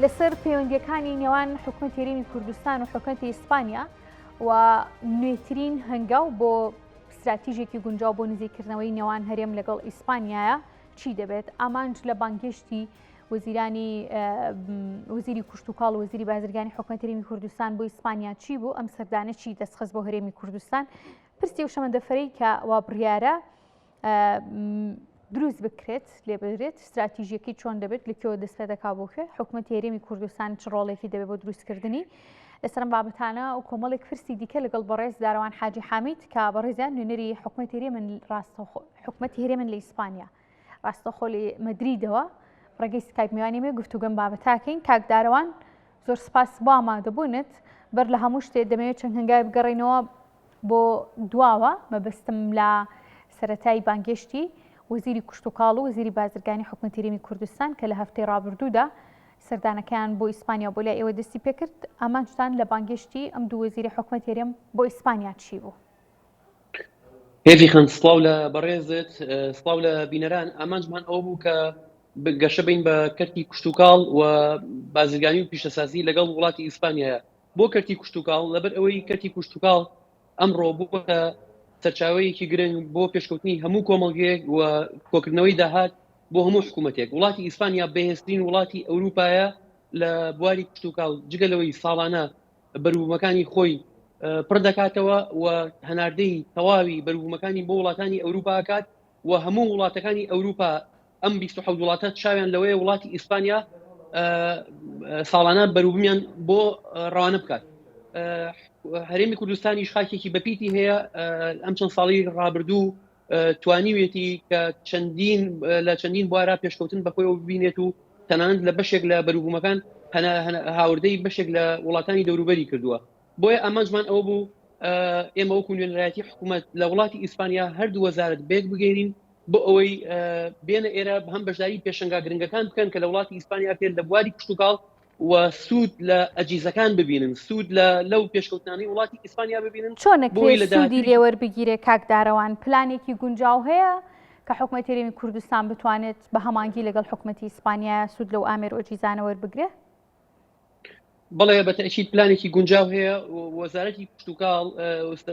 لەسەر پەیوەندیەکانی نێوان حکوومەتی هەرێمی کوردستان و حکوومەتی ئیسپانیا و نوێترین هەنگاو بۆ استراتیژێکی گونجاو بۆ نزیکردنەوەی نێوان هەرێم لەگەڵ ئیسپانیایە چی دەبێت؟ ئامانج لە بانگشتی وەزیری کوشتتوکاڵ و وەزیری بازرگانی حکوومەتی هەرێمی کوردستان بۆ ئیسپانیا چی بوو؟ ئەم سەردانە چی دەستخست بۆ هەرێمی کوردستان؟ پرسی و شەمەندەفەرەی کە وا بڕیارە دروست بکرێت لێبدرێت استراتیژیەکەی چۆن دەبێت لەکوێوە دەست پێ دەکا بۆکە حکوومەتی هەرێمی کوردستان چ ڕۆڵێکی دەبێت بۆ دروستکردنی لەسەرم بابەتانە و کۆمەڵێک پرسی دیکە لەگەڵ بەڕێز داروان حاجی حامید کە بەڕێزیان نوێنەری حکوومەتی هەرێمن لە ئیسپانیا ڕاستەخۆ لە مەدریدەوە ڕێگەی سکایپ میوانێمێ گفتوگەم بابەتاکەین کاک داروان زۆر سپاس بۆ ئامادەبوونت بەر لە هەموو شتێ دەمەوێت چەند هەنگاوی بگەڕێنەوە بۆ دواوە مەبەستم لە سەرەتای بانگشتی وەزیری کوشتتوکاڵ و وەزیری بازرگانی حکوومەتی هەرێمی کوردستان کە لە هەفتەی ڕابردوودا سەردانەکەیان بۆ ئیسپانیا بۆ لای ئێوە دەستی پێکرد ئامانجتان لە بانگشتی ئەم دوو وەزیری حکوومەتی هەرێم بۆ ئیسپانیا چی بوو؟ هێزی خەن سڵاو لە بەڕێزت سڵاو لە بینەران ئامانجمان ئەوە بوو کە گەشە بین بە کەرتی کوشتتوکاڵ و بازرگانی و پیشەسازی لەگەڵ وڵاتی ئیسپانیایە بۆ کەرتی کوشتتوکاڵ لەبەر ئەوەی کەرتی کوشتتوکاڵ ئەمڕۆ بووە سەرچاوەیەکی گرنگ بۆ پێشکەوتنی هەموو کۆمەڵگەیەک و کۆکردنەوەی داهات بۆ هەموو حکوومەتێک وڵاتی ئیسپانیا بەهێزترین وڵاتی ئەوروپایە لە بواری کوشتتوکاڵ جگەلەوەی ساڵانە بەروبوومەکانی خۆی پڕ دەکاتەوە و هەناردەی تەواوی بەروبوومەکانی بۆ وڵاتانی ئەوروپا کات و هەموو وڵاتەکانی ئەوروپا ئەم 27 وڵاتە چاویان لەوەیە وڵاتی ئیسپانیا ساڵانە بەروبوومیان بۆ ڕەوانە بکات هەرێمی کوردستانیش خاکێکی بەپیتی هەیە ئەم چەند ساڵی ڕابردوو توانیوێتی کە لە چەندین بوارە پێشکەوتن بەخۆیەوە ببینێت و تەنانەت لە بەشێک لە بەروبوومەکان هاوردەی بەشێک لە وڵاتانی دەوروبەری کردووە بۆیە ئامانجمان ئەوە بوو ئێمە وەکو نوێنەرایەتی حکوومەت لە وڵاتی ئیسپانیا هەردوو وەزارەت بێک بگەینین بۆ ئەوەی بێنە ئێرە هەم بەشداری پێشنگا گرنگەکان بکەن کە لە وڵاتی ئیسپانیا پێ لە بواری کوشتتوکاڵ و سوود لە ئەجیزەکان ببینن سوود لەو پێشکەوتنانی وڵاتی ئیسپانیا ببینن چۆنەکەی سوودی لێوەربگیرێ کاک داروان پلانێکی گونجاو هەیە کە حکوومەتی هەرێمی کوردستان بتوانێت بە هەمانگی لەگەڵ حکوومەتی ئیسپانیا سوود لەو ئامێر ئۆجیزانە وەربگرێ؟ بەڵێ بەتەئکید پلانێکی گونجاو هەیە وەزارەتی کوشتتوکاڵ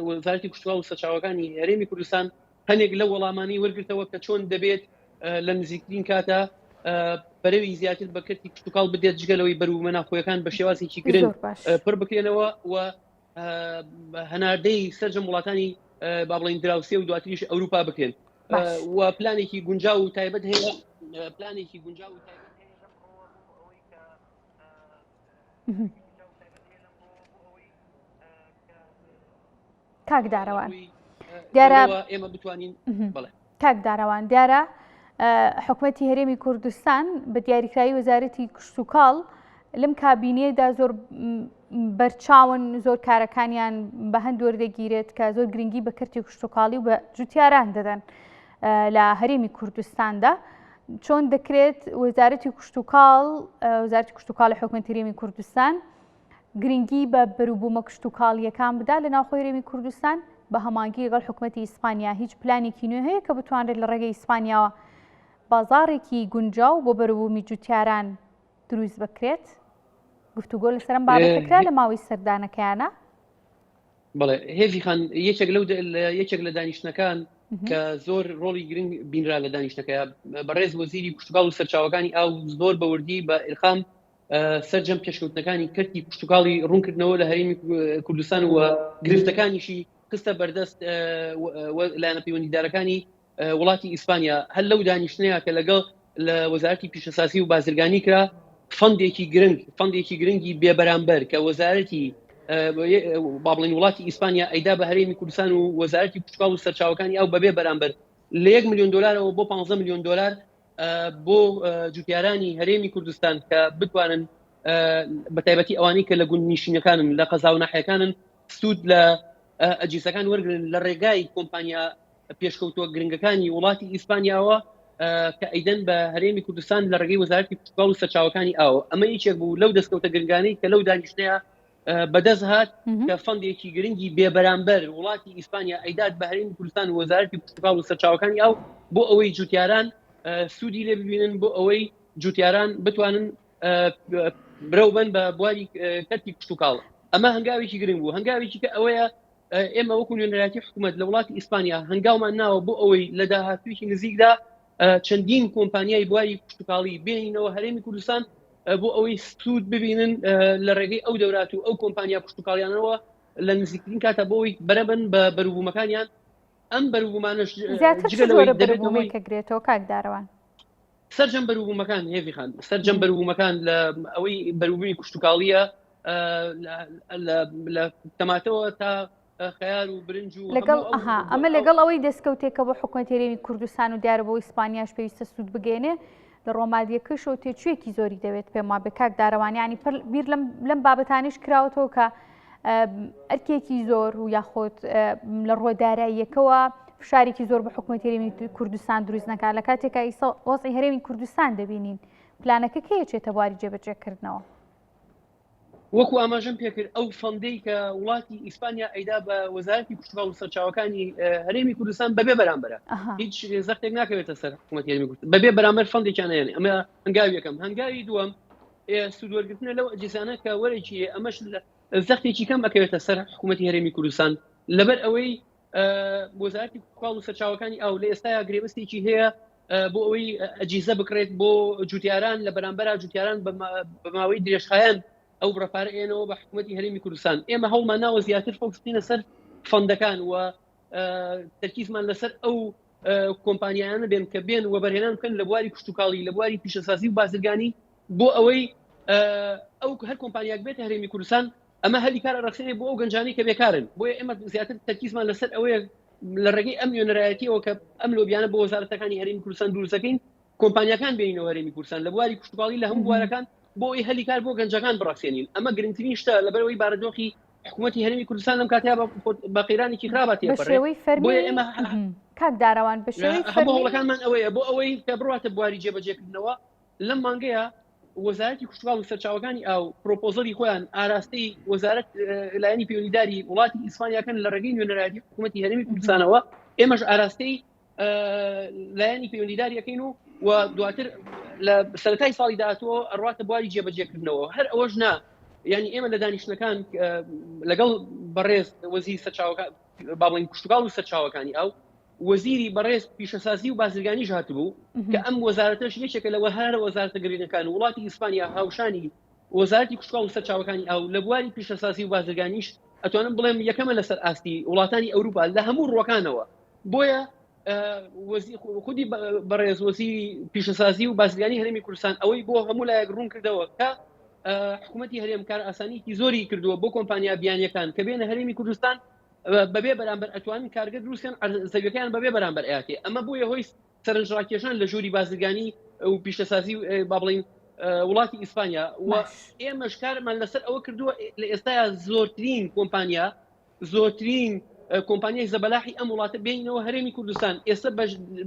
وەزارەتی کوشتتوکاڵ و سەرچاوەکانی هەرێمی کوردستان هەنێک لە وەڵامانی وەرگرتەوە کە چۆن دەبێت لە نزیکترین کاتە بەرەوی زیاتر بە کەرتی کوشتتوکاڵ بدێت جگەلەوەی بەروبوومە ناوخۆیەکان بە شێوازێکی گرنگ پڕ بکرێنەوە و هەناردەی سەرجەم وڵاتانی با بڵێن دراوسێ و دواتریش ئەوروپا بکرێن و پلانێکی گونجاو و تایبەت هەیە پلانێکی گونجاو و تایبەت کاک داروان دیارە ئێمە بتوانین کاک داروان دیارە حکوومەتی هەرێمی کوردستان بە دیاریکراوی وەزارەتی کوشتتوکاڵ لەم کابینێدا زۆر بەرچاون زۆر کارەکانیان بە هەند وەردەگیرێت کە زۆر گرنگی بە کەرتی کوشتتوکاڵی و بە جوتیاران دەدەن لە هەرێمی کوردستاندا چۆن دەکرێت وەزارەتی وەزارەتی کوشتتوکاڵ لە حکوومەتی هەرێمی کوردستان گرنگی بە بەروبوومە کوشتتوکاڵیەکان بدا لە ناوخۆی هەرێمی کوردستان بە هەمانگی لەگەڵ حکوومەتی ئیسپانیا هیچ پلانێکی نوێ هەیە کە بتوانرێت لە ڕێگەی ئیسپانیاوە بازاڕێکی گونجاو بۆ بەروبوومی جوتیاران دروست بکرێت؟ گفتوگۆ لەسەرم بابەتەکرا لە ماوەی سەردانەکەیانە؟ بەڵێ هێزی خان یەکێک لە دانیشتنەکان کە زۆر ڕۆڵی گرنگ بینرا لە دانیشتەکەیە بەڕێز وەزیری کوشتتوکاڵ و سەرچاوەکانی ئاو زۆر بەوردی بە ئیلخام سەرجەم پێشکەوتنەکانی کەرتی کوشتتوکاڵی ڕوونکردنەوە لە هەرێمی کوردستان و گرفتەکانیشی خستە بەردەست لایەنە پەیوەندیدارەکانی وڵاتی ئیسپانیا هەر لەو دانیشتنەیە کە لەگەڵ لە وەزارەتی پیشەسازی و بازرگانی کرا فەندێکی گرنگی بێبەرامبەر کە وەزارەتی با بڵێن وڵاتی ئیسپانیا ئەیدا بە هەرێمی کوردستان و وەزارەتی کوشتتوکاڵ و سەرچاوەکانی ئەو بەبێ بەرامبەر لە 1 ملیۆن دلارەوە بۆ 15 ملیۆن دلار بۆ جوتیارانی هەرێمی کوردستان کە بتوانن بە تایبەتی ئەوانەی کە لە گوندنشینەکانن لە قەزا و ناحیەکانن سوود لە ئەجیسەکان وەرگن لە ڕێگای کۆمپانیا پێشکەوتووە گرنگەکانی وڵاتی ئیسپانیاوە کە ئەیدەن بە هەرێمی کوردستان لە ڕێگەی وەزارەتی کوشتتوکاڵ و سەرچاوەکانی ئاوە ئەمە هیچێک بوو لەو دەستکەوتە گرنگانەی کە لەو دانیشتەیە بەدەست هات کە فەندێکی گرنگی بێبەرامبەر وڵاتی ئیسپانیا ئەیدات بە هەرێمی کوردستان و وەزارەتی کوشتتوکاڵ و سەرچاوەکانی ئاو بۆ ئەوەی جوتیاران سوودی لێ ببینن بۆ ئەوەی جوتیاران بتوانن برەوبەن بە بواری کەرتی کشتتوکاڵ ئەمە هەنگاوێکی گرنگ بوو هەنگاوێکی کە ئەوەیە ئێمە وەکو نوێنەراتی حکوومەت لە وڵاتی ئیسپانیا هەنگاومان ناوە بۆ ئەوەی لە داهاتوویەکی نزیکدا چەندین کۆمپانیای بواری کشتتوکاڵی بێنینەوە هەرێمی کوردستان بۆ ئەوەی سوود ببینن لە ڕێگەی ئەو دەورات و ئەو کۆمپانیا کشتتوکاڵیانەوە لە نزیکترین کاتە بۆەوەی بەرەبن بە بەروبوومەکانیان ئەم بەروبوومانش گرێتەوە کاکداروان سەرجەم بەروبوومەکان هێوی خان سەرجەم بەروبوومەکان لە ئەوەی بەروبوونی کشتتوکاڵیە لە تەماتەوە تا خەیار و برنج و لەگەڵ ئەمە لەگەڵ ئەوەی دەستکەوتێکە بۆ حکوومەت هەرێمی کوردستان و دیارە بۆ ئیسپانیاش پێویستە سوود بگەێنێ لە ڕۆمادیەکەشەوە تێکوێکی زۆری دەوێت پێما بە کاکداروانیانی بیر لەم بابەتانیش کراوەتەوە کە ئەرکێکی زۆر و یاخۆت لە ڕۆداراییەکەوە فشارێکی زۆر بە حکوومەت هەرێمی کوردستان دروست نەکات لە کاتێکە ئیسا وەزعی هەرێمی کوردستان دەبینین پلانەکە کەیەچێتە بواری جێبەجێکردنەوە وەکو ئاماژەم پێکرد ئەو فەندەی کە وڵاتی ئیسپانیا ئەیدا بە وەزارەتی کشتتوکاڵ و سەرچاوەکانی هەرێمی کوردستان بەبێ بەرامبەرە هیچ زەختێک ناکەوێتە سەر حکوومەت هەرێمی کوردستان بەبێ بەرامبەر فەندێکیانیان ئەمە هەنگاوی یەکەم هەنگاوی دووەم سوودوەرگرتنە لەو ئەجزانە کە وەرەی ئەمەش زەختێکی کەم ئەکەوێتە سەر حکوومەتی هەرێمی کوردستان لەبەر ئەوەی وەزارەتی کشتتوکاڵ و سەرچاوەکانی ئەو لە ئێستایا گرێبەستێکی هەیە بۆ ئەوەی ئەجیزە بکرێت بۆ جوتیاران لە بەرامبەر جوتیاران بە ماوەی درێژخایەن ئەو ڕپارەێنەوە بە حکوومەتی هەرێمی کوردستان ئێمە هەوڵمان ناوە زیاتر فۆکسینە سەر فەندەکان و تەرکیزمان لەسەر ئەو کۆمپانیانە بێن کە بێن و بەرهێنان بکەن لە بواری کشتتوکاڵی لە بواری پیشەسازی و بازرگانی بۆ ئەوەی ئەو هەر کۆمپانیاک بێتە هەرێمی کوردستان ئەمە هەلی کارە ڕخسێنێ بۆ ئەو گەنجانی کە بێکارن بۆیە ئێمە زیاتر تەرکیزمان لەسەر ئەوەیە لە ڕێگەی ئەم نوێنەرایەتیەوە کە ئەم لۆبیانە بۆ وەزارەتەکانی هەرێمی کوردستان دروستەکەین کۆمپانیەکان بێنینەوە هەرێمی کوردستان لە بواری کشتتوکاڵی لە هەموو بوارەکان بۆ ئەی هەلی کار بۆ گەنجەکان بڕاکسێنین ئەمە گرنگترین شتە لەبەرەوەی بارودۆخی حکوومەتی هەرێمی کوردستان لەم کاتیا بە قەیرانێکی خراپە تێپەڕێت بۆیە ئێمە کاکداروان بەشێوەی هەمووڵەکانمان ئەوەیە بۆ ئەوەی کە بڕاتە بواری جێبەجێکردنەوە لەم مانگەیە وەزارەتی کشتتوکاڵ و سەرچاوەکانی ئەو پرۆپۆزەلی خۆیان ئاراستەی وەزارەت لایەنی پەیوەندیداری وڵاتی ئیسپانیاکەن لە ڕێگەی نوێنەرایەتی حکوومەتی هەرێمی کوردستانەوە ئێمەش ئاراستەی لایەنی پەیوەندیداریەکەین و دواتر لە سەرەتای ساڵی داهاتوە ئەڕاتە بواری جێبەجێکردنەوە هەر ئەوەش نا یعنی ئێمە لە دانیشتەکان لەگەڵ بەڕێز وەزیری سەرچاوەکان با بڵین کشتتوکاڵ و سەرچاوەکانی ئەو وەزیری بەڕێز پیشەسازی و بازرگانیش هاتبوو کە ئەم وەزارەتەش یەکێکە لەوە هەر وەزارەتە گرینەکان وڵاتی ئیسپانیا هاوشانی وەزارەتی کشتتوکاڵ و سەرچاوەکانی ئەو لە بواری پیشەسازی و بازرگانیش ئەتوانم بڵێم یەکەمە لەسەر ئاستی وڵاتانی ئەوروپا لە هەموو ڕۆکانەوە بۆیە خودی بەڕێز وەزیری پیشەسازی و بازرگانی هەرێمی کوردستان ئەوەی بۆ هەموو لایەک ڕوون کردەوە کە حکوومەتی هەرێم کار ئاسانیی زۆری کردووە بۆ کۆمپانیا بیانیەکان کە بێنە هەرێمی کوردستان بەبێ بەرامبەر ئەتوانن کارگەر دروستیان زەویەکان بەبێ بەرامبەر ئااتێ ئەمە بووە هۆی سەرنجڕاکێشان لە ژووری بازرگانی و پیشەسازی با بڵین وڵاتی ئیسپانیا و ئێمەش کارمان لەسەر ئەوە کردووە لە ئێستایا زۆرترین کۆمپانیای زەبەلاحی ئەم وڵاتە بینەوە هەرێمی کوردستان ئێستا بە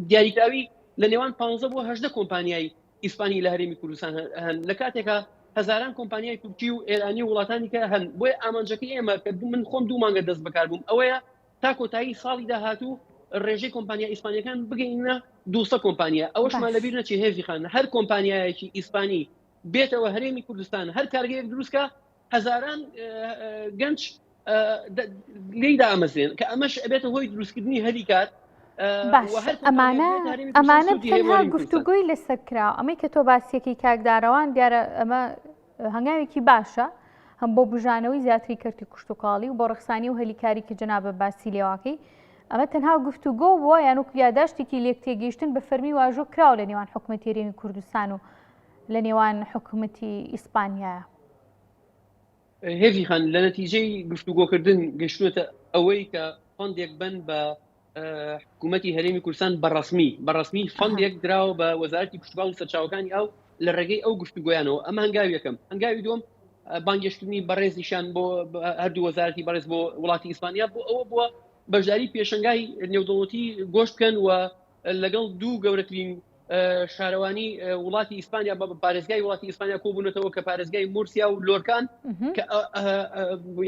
دیاریکراوی لە نێوان 15 بۆ 18 کۆمپانیای ئیسپانی لە هەرێمی کوردستان هەن لە کاتێکە هەزاران کۆمپانیای تورکی و ئێرانی وڵاتانی کە هەن بۆیە ئامانجەکەی ئێمە کە من خۆم 2 مانگە دەست بەکار بووم ئەوەیە تا کۆتایی ساڵی داهاتوو ڕێژەی کۆمپانیا ئیسپانیەکان بگەینە 200 کۆمپانیا ئەوەشمان لەبیر نەچی هێزی خان هەر کۆمپانیایەکی ئیسپانی بێتەوە هەرێمی کوردستان هەر کارگەیەک دروستکە هەزاران گەنج لێیدا ئەمەزێن کە ئەمەش ئەبێتە هۆی دروستکردنی هەلی کار ئەمانە تەنها گفتوگۆی لەسەر کراوە ئەمەی کە تۆ باسیەکەی کاکداروان دیارە ئەمە هەنگاوێکی باشە هەم بۆ بژانەوەی زیاتری کەرتی کشتتوکاڵی و بۆ ڕخسانی و هەلیکاری کە جەنابە باسی لێواکەی ئەمە تەنها گفتوگۆ بووە یانوک یاداشتێکی لێک تێگەیشتن بە فەرمی واژۆ کراوە لە نێوان حکوومەتی هەرێمی کوردستان و لە نێوان حکوومەتی ئیسپانیایە هێزی خان لە نەتیجەی گفتوگۆکردن گەشتوێتە ئەوەی کە فەندێک بن بە حکوومەتی هەرێمی کوردستان بەڕسمی فەندێک دراوە بە وەزارەتی کشتتوکاڵ و سەرچاوەکانی ئەو لە ڕێگەی ئەو گفتوگۆیانەوە ئەمە هەنگاوی یەکەم هەنگاوی دووەم بانگێشتنی بەڕێزیشان بۆ هەردوو وەزارەتی بەڕێز بۆ وڵاتی ئیسپانیا بۆ ئەوە بووە بەشداری پێشنگای نێودەوڵەتی گۆشت بکەن و لەگەڵ دوو گەورەترین شارەوانی وڵاتی ئیسپانیا بە پارێزگای وڵاتی ئیسپانیا کۆبوونەتەوە کە پارێزگای مورسیا و لۆرکان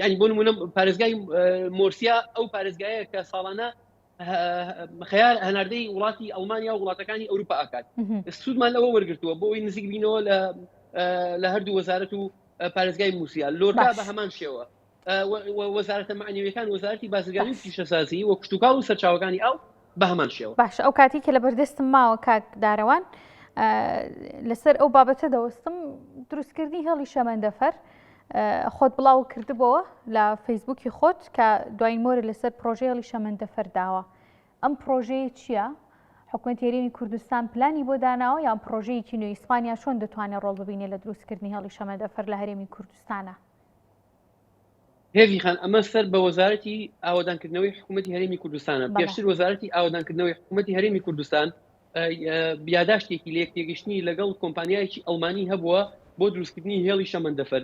ینی بۆ نمونە پارێزگای مۆرسیا ئەو پارێزگایە کە ساڵانە خەیار هەناردەی وڵاتی ئەڵمانیا و وڵاتەکانی ئەوروپا ئاکات سوودمان لەوە وەرگرتووە بۆ ئەوی نزیک بینەوە لە لە هەردوو وەزارەت و پارێزگای مووسیا لۆرکا بە هەمان شێوە وەزارەتە معنیویەکان وەزارەتی بازرگانی و پیشەسازی وە کشتتوکاڵ و سەرچاوەکانی ئەو بە هەمان شێوە. باش ئەو کاتی کە لە بەردەستم ماوە کاک داڕەوان لەسەر ئەو بابەتە دەوەستم دروستکردنی هێڵی شەمەندەفەر خۆت بڵاو کردبەوە لە فەیسبووکی خۆت کە دوایین مۆرە لەسەر پرۆژەی هێڵی شەمەندەفەر داوە. ئەم پرۆژەیە چییە؟ حکوومەتی هەرێمی کوردستان پلانی بۆ داناوە یان پرۆژەیەکی نوێی ئیسپانیا چۆن دەتوانێت ڕۆڵ ببینێت لە دروستکردنی هێڵی شەمەندەفەر لە هەرێمی کوردستانە؟ هێوی خان ئەمە سەر بە وەزارەتی ئاوادانکردنەوەی حکوومەتی هەرێمی کوردستانە. پێشتر وەزارەتی ئاوادانکردنەوەی حکوومەتی هەرێمی کوردستان بیاداشتێکی لە یەکتێگەشتنی لەگەڵ کۆمپانیایەکی ئەڵمانی هەبووە بۆ دروستکردنی هێڵی شەمەندەفەر.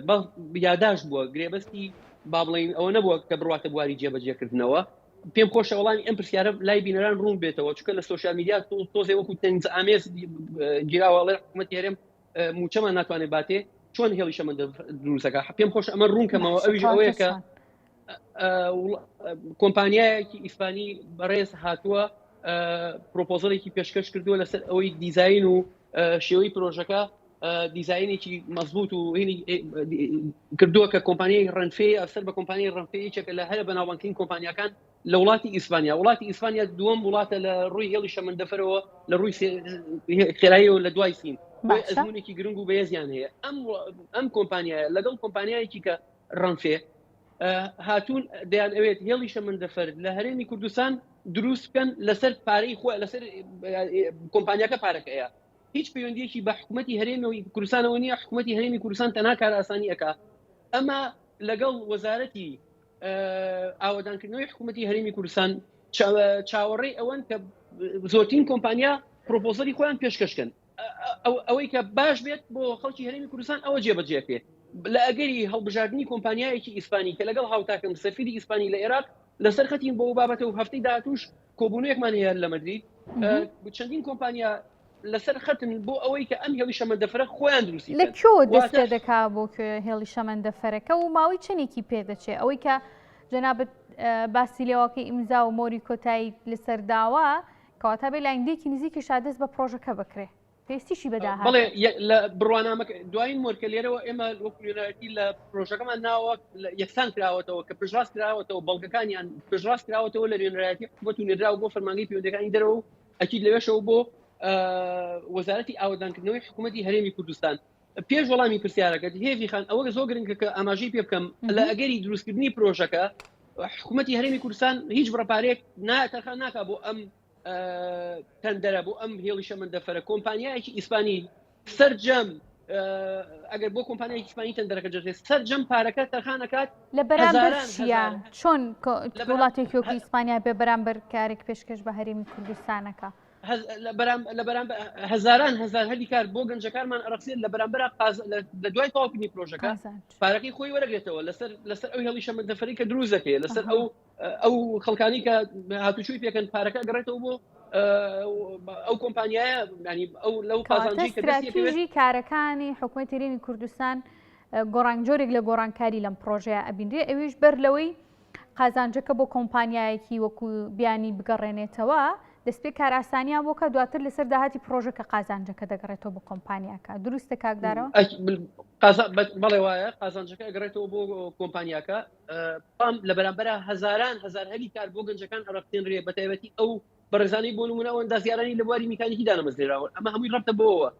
بیاداش بووە گرێبەستی با بڵین ئەوە نەبووە کە بڕاتە بواری جێبەجێکردنەوە. پێم خۆشە وەڵامی ئەم پرسیارە لای بینەران ڕوون بێتەوە چونکە لە سۆشیال میدیا تۆزێ وەکو تەنز ئامێز گیراوەڵێ حکوومەتی هەرێم موچەمان ناتوانێت باتێ چۆن هێڵی شەمەندەفەر دروستەکە. پێم خۆش ئەمە ڕوونکەمەوە ئەویش ئەوەیە کە کۆمپانیایەکی ئیسپانی بەڕێز هاتووە پرۆپۆزەڵێکی پێشکەش کردووە لەسەر ئەوەی دیزاین و شێوەی پرۆژەکە دیزاینێکی مەزبوط و کردووە کە کۆمپانیای ڕەنفێ ئەسەر بە کۆمپانیای ڕەنفەیەکە لە هەرە بەناوبانگترین کۆمپانیەکان لە وڵاتی ئیسپانیا. وڵاتی ئیسپانیا دووەم وڵاتە لە ڕووی هێڵی شەمەندەفەرەوە لە ڕووی خێراییەوە لە دوای سین ئەزمونێکی گرنگ و بەهێزیان هەیە. ئەم کۆمپانیایە لەگەڵ کۆمپانیایەکی کە ڕەنفێ هاتوون دەیان ئەوێت هێڵی شەمەندەفەر لە هەرێمی کوردستان دروست بکەن لەسەر پارەی خۆ لەسەر کۆمپانیاکە پارەکەیە. هیچ پەیوەندیەکی بە حکوومەتی هەرێمی کوردستانەوە نییە. حکوومەتی هەرێمی کوردستان تەنها کار ئاسانی ئەکا. ئەمە لەگەڵ وەزارەتی ئاوادانکردنەوەی حکوومەتی هەرێمی کوردستان چاوەڕێی ئەوەن کە زۆرترین کۆمپانیا پرۆپۆزەلی خۆیان پێشکەشکەن ئەوەی کە باش بێت بۆ خەڵکی هەرێمی کوردستان ئەوە جێبەجێکێ لە ئەگەری هەڵبژاردننی کۆمپانیایەکی ئیسپانی کە لەگەڵ هاوتاکەم سەفیری ئیسپانی لە عێراق لەسەر خەتین بۆ بابەتە و هەفتەی داهاتووش کۆبوونەیەکمان هەیە لە مەدرید چەندین کۆمپانیا لەسەر خەتن بۆ ئەوەی کە ئەم هێڵی شەمەندەفەرە خۆیان دروستی لە کۆ دەستێ دەکا بۆ هێڵی شەمەندەفەرەکە و ماوەی چەندێکی پێدەچێت ئەوەی کە جەنابەت باسی لێواکەی ئیمزا و مۆری کۆتایی لەسەر داوە کەواتە بێ لاینگدێکی نزیکی شادەست بە پرۆژەکە بکرێ پێستیشی بەداهات. بەڵێ لە بڕوانامەکە دوایین مۆرکە لێرەوە ئێمە وەکوێنەتی لە پرۆژەکەمان ناوە یەکسان کراوەتەوە کە پژڕاست کراوەتەوە بەڵگەکانیان پژڕاست کراوەتەوە لە نوێنەرایەتی حکوومەت و نێراوە بۆ فەرمانگەی پەیوەندیەکانی دەرەوە و ئەکید لەوێشەوە بۆ وەزارەتی ئاوادانکردنەوەی حکوومەتی هەرێمی کوردستان. پێش وەڵامی پرسیارەکەت هێوی خان ئەوە زۆر گرنگە کە ئاماژەی پێ بکەم لە ئەگەری دروستکردنی پرۆژەکە حکوومەتی هەرێمی کوردستان هیچ بڕەپارێک تەرخان ناکا بۆ ئەم تەندەرە بۆ ئەم هێڵی شەمەندەفەرە. کۆمپانیایەکی ئیسپانی سەرجەم ئەگەر بۆ کۆمپانیایەکی ئیسپانی تەندەرەکە جێ سەرجەم پارەکە تەرخانەکات لە بەرامبەر چییە؟ چۆن وڵاتێکی وەکو ئیسپانیا بێ بەرامبەر کارێک پێشکەش بە هەرێمی کوردستانەکە؟ لە بەرامبەر هەزاران هەزار هەلی کار بۆ گەنجەکارمان ئەڕەخسێت لە بەرامبەر لە دوای تەواوکردنی پرۆژەکە پارەکەی خۆی وەرەگرێتەوە لەسەر ئەو هێڵی شەمەندەفەری کە دروست دەکەێت لەسەر ئەو خەڵکانی کە هاتوچووی پێکەن پارەکە گەڕێتەوە بۆ ئەو کۆمپانیایە ینی ئەو لەو قازانجی کە استراتیژی کارەکانی حکوومەتی هەرێمی کوردستان گۆڕانجۆرێک لە گۆڕانکاری لەم پرۆژەیە ئەبینرێ ئەویش بەر لەوەی قازانجەکە بۆ کۆمپانیایەکی وەکو بیانی بگەڕێنێتەوە دەست پێ کار ئاسانیان بۆ کە دواتر لەسەر داهاتی پرۆژەکە قازانجەکە دەگەڕێتەوە بۆ کۆمپانیاکە. دروستە کاکدارەوە؟ بەڵێ وایە قازانجەکە ئەگەڕێتەوە بۆ کۆمپانیاکە لە بەرامبەر هەزاران هەزار هەلی کار بۆ گەنجەکان ئەڕەختێنرێ بە تایبەتی ئەو بەڕێزانەی بۆ نمونەوە ئەندازیارانی لە بواری میکانیکیدا نەمەزرێراوە ئەمە هەمووی ڕەبتە بۆەوە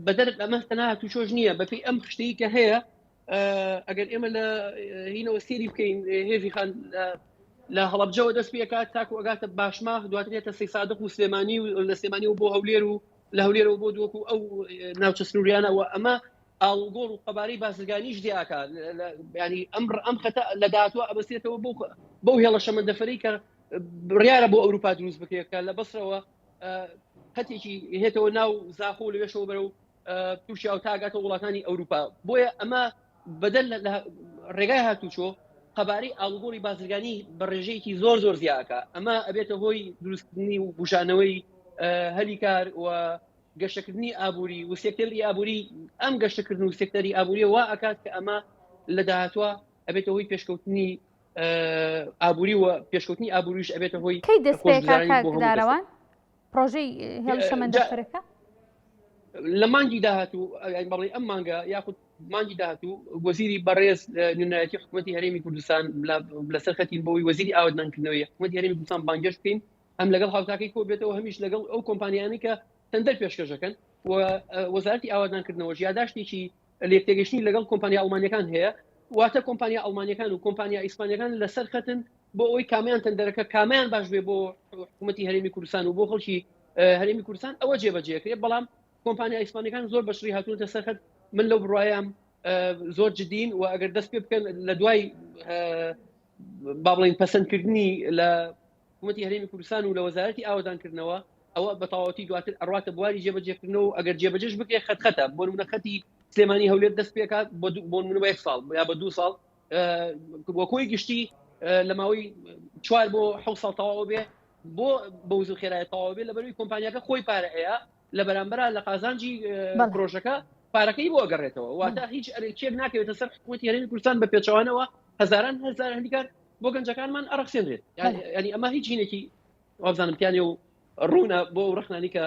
بەدەر ئەمە تەنها تووشۆژ نییە بەپێی ئەم خشتەی کە هەیە ئەگەر ئێمە لە هینەوە سێری بکەین هێوی خان لە هەڵەبجەوە دەست پێکات تاکو ئەگاتە باشماغ دواترێتە سەی سادق و سلێمانی و لە سلێمانی و بۆ هەولێر و لە هەولێرەوە بۆ دووەکو ئەو ناوچە سنووریانەوە ئەمە ئاڵگۆڕ و قەبارەی بازرگانیش دیاکە ینی ئەم خەتە لە داهاتوە ئەبەستێتەوە بەو هێڵە شەمەندەفەری کە بڕیارە بۆ ئەوروپا دروست بکرێت کە لە بەسرەوە خەتێکی هێتەوە ناو زاخۆ و لەوێشەوە بەرە و تووشیا و تاگاتە وڵاتانی ئەوروپا. بۆیە ئەمە بەدەل لە ڕێگای هاتوچۆ قەبارەی ئاڵگۆڕی بازرگانی بە ڕێژەیەکی زۆر زیاکە. ئەمە ئەبێتە هۆی دروستکردنی و بوشانەوەی هەلی کار و گەشتکردنی ئابووری و سێکتەری ئابووری ئەم گەشتکردن و سێکتەری ئابووری وا ئەکات کە ئەمە لە داهاتوە ئەبێتە هۆی پێشکەوتنی ئابووری و پێشکەوتنی ئابووریش ئەبێتە هۆی کەی دەست پێکاکدارەوان پرۆژەی هێڵی شەمەندەفەرەکە لە مانگی داهاتوو بەڵێ ئەم مانگە یاخود مانگی داهاتوو وەزیری بەڕێز نوێنەرەتی حکوومەتی هەرێمی کوردستان لەسەر خەتین بۆی وەزیری ئاوادانکردنەوەی حکوومەتی هەرێمی کوردستان بانگێش بکەین هەم لەگەڵ هاوتاکەی کۆ بێتەوە هەمیش لەگەڵ ئەو کۆمپانیانی کە تەندەر پێشکەشەکەن و وەزارەتی ئاوادانکردنەوە یاداشتێکی لێکتێگەشتنی لەگەڵ کۆمپانیا ئەڵمانیەکان هەیە واتە کۆمپانیا ئەڵمانیەکان و کۆمپانیا ئیسپانیەکان لەسەر خەتن بۆ ئەوەی کامیان تەندەرەکە کامیان باش بێ بۆ حکوومەتی هەرێمی کوردستان و بۆ خەڵکی هەرێمی کوردستان ئەوە جێبەجێکرێت بەڵام کۆمپانیا ئیسپانیەکان زۆر بەشری هاتوونەتە سەرخەت من لەو بڕوایم زۆر جدین و ئەگەر دەست پێ بکەن لە دوای با بڵێن پەسەندکردنی لە حکوومەتی هەرێمی کوردستان و لە وەزارەتی ئاوادانکردنەوە ئەوە بە تەواوەتی دواتر ئەڕاتە بواری جێبەجێکردنەوە و ئەگەر جێبەجێش بکرێت خەتە بۆ نمونە خەتی سلێمانی هەولێر دەست پێکات بۆ نمونە 1 ساڵ یا بە 2 ساڵ بۆ کۆی گشتی لە ماوەی 4 بۆ 7 ساڵ تەواو بێ بۆ بەوزە خێرای تەواو بێ لەبەروی کۆمپانیاکە خۆی پارە هەیە لە بەرامبەر لە قازانجی پرۆژەکە پارەکەی بۆ ئەگەڕێتەوە واتە هیچ ئەرێکێک ناکەوێتە سەر حکوومەتی هەرێمی کوردستان بە پێچەوانەوە هەزاران هەزار هەندیکار بۆ گەنجەکانمان ئەڕەخسێنرێت ینی ئەمە هیچ هینێکی وابزانم پیانێ و ڕوونە بۆ ڕخنانی کە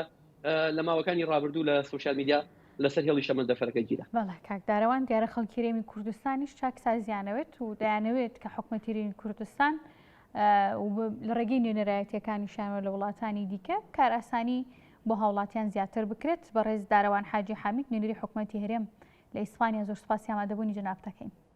لە ماوەکانی ڕابردوو لە سوشال میدیا لەسەر هێڵی شەمە دەفەرەکە گیرە. بەڵێ کاکدارەوان دیارە خەڵکی هەرێمی کوردستانیش چاکسازیانەوێت و دەیانەوێت کە حکوومەتی هەرێمی کوردستان لە ڕێگەی نوێنەرایەتیەکانیشانەوە لە وڵاتانی دیکە کار ئاسانی بۆ هاوڵاتیان زیاتر بکرێت بە ڕێز دارەوان حاجی حامید نوێنەری حکوومەتی هەرێم لە ئیسپانیا زۆر سوپاسی ئامادەبوونی جەناب دەکەین.